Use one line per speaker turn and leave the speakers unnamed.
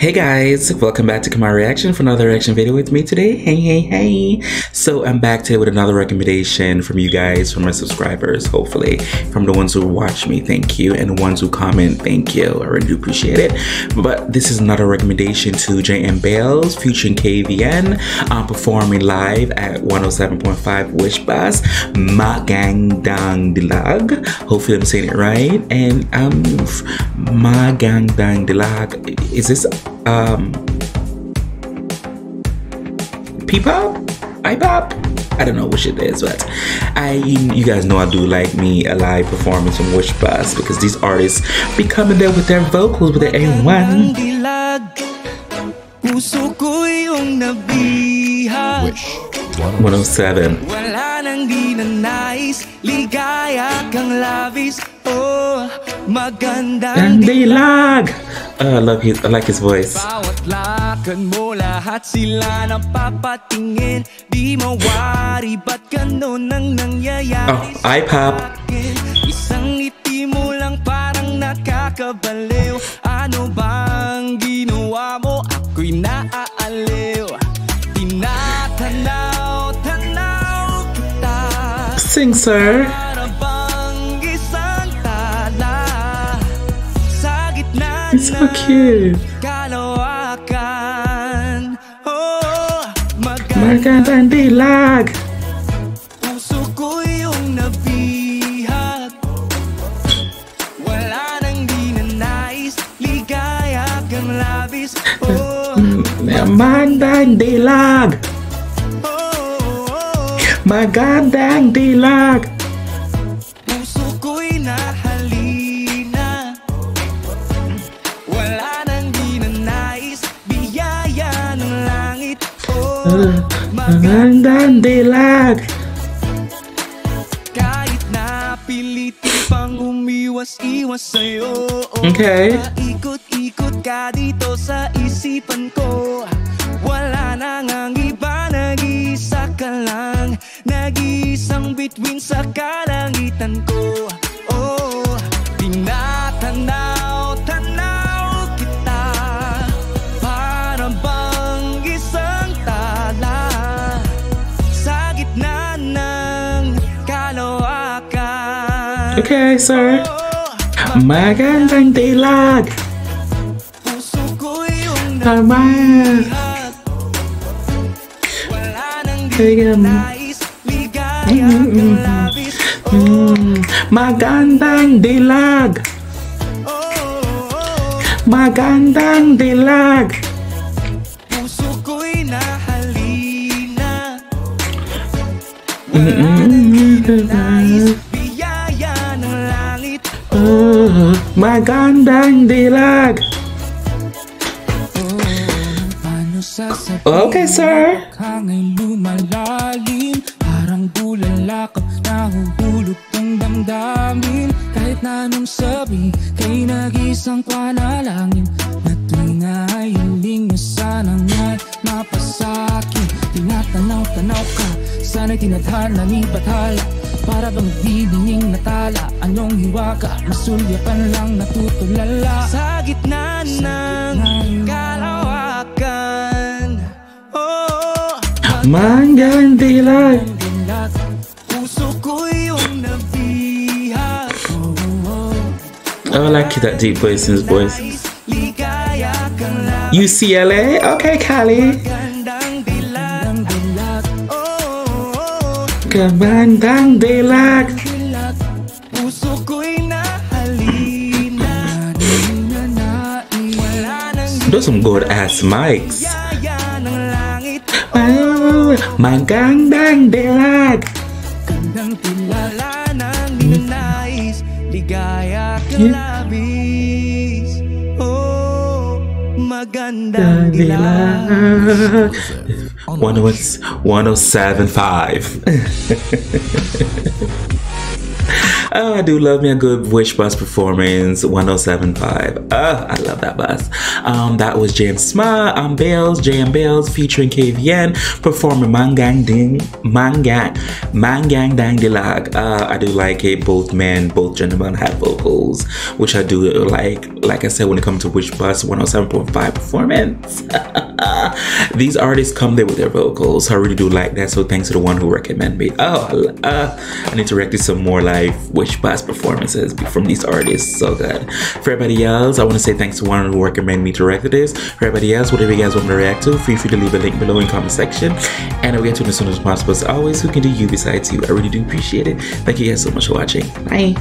Hey guys, welcome back to Kamar Reaction for another reaction video with me today. Hey. So I'm back today with another recommendation from you guys, from my subscribers, hopefully. From the ones who watch me, thank you. And the ones who comment, thank you. I really do appreciate it. But this is another recommendation to JM Bales featuring KVN performing live at 107.5 Wish Bus, Magandang Dilag. Hopefully I'm saying it right. And Magandang Dilag. Is this P-pop? I-pop? I don't know which it is, but you guys know I do like me a live performance from Wish Bus because these artists be coming there with their vocals, with their A1.
Wish
107.
Wala nang di na nais, ligaya kang labis. Oh, magandang
dilag. I like his voice.
Bawat lakad mo, lahat sila napapatingin. Di mawari, ba't ganun ang nangyayari
sa I-pop.
Isang ngiti mo lang parang nakakabaliw. Ano bang ginawa mo? Ako'y naaaliw. Tinatanaw kita.
Sing, sir. It's so cute.
Kalawakan, oh,
magandang dilag.
Puso ko yung nabihag. Wala nang di na nais, ligaya kang labis. Oh,
magandang dilag. Magandang dilag.
Puso ko'y nahalina. Wala nang di na nais, biyaya ng langit. Oh,
magandang dilag.
Kahit napilitin pang umiwas-iwas sa'yo.
Okay.
Ikot-ikot ka dito sa isipan ko. Wala nang ang iba, nag-iisa ka lang. Nag-iisang bituin sa kalangitan ko. Oh, tinatanaw kita. Para bang isang tala sa gitna ng kalawakan.
Okay, sir. Magandang dilag.
Puso ko yung
Tama. Magandang dilag. Magandang dilag.
Puso ko'y nahalina. Biyaya ng langit.
Magandang dilag. Okay, sir.
Hangin lumalalim, parang bulala ka, nahuhulog kang damdamin. Kahit na anong sabi, kay nag-isang panalangin, na tuwing ay hiling mo sana nga'y mapasakin. Tinatanaw-tanaw ka, sana'y tinadhana ni Bathala. Para bang didinging natala, anong hiwaga, masulyapan lang natutulala. Sa gitna ng kalawakan, oh,
magandang dilag.
Puso ko yung nabihag.
Oh, I like that deep voice in his voice. UCLA? Okay, Cali. Magandang dilag.
Puso ko'y nahalina.
Those some good ass mics.
Biyaya ng langit.
Magandang dilag.
Gandang tilala ng ninais, ligaya kang labis. Oh, magandang dilag.
107.5. Oh, I do love me a good Wish Bus performance, 1075. Oh, I love that bus. That was James Sma, Bales, JM Bales featuring KVN performing Mangang Dang Dilag. I do like it. Both men, both gentlemen have vocals, which I do like. Like I said, when it comes to Wish Bus 107.5 performance, these artists come there with their vocals. I really do like that. So thanks to the one who recommended me. Oh, I need to react to some more live Wish Bus performances from these artists. So good. For everybody else, I want to say thanks to one who recommended me to react to this. For everybody else, whatever you guys want me to react to, feel free to leave a link below in the comment section, and I'll get to it as soon as possible. As always, who can do you besides you? I really do appreciate it. Thank you guys so much for watching. Bye.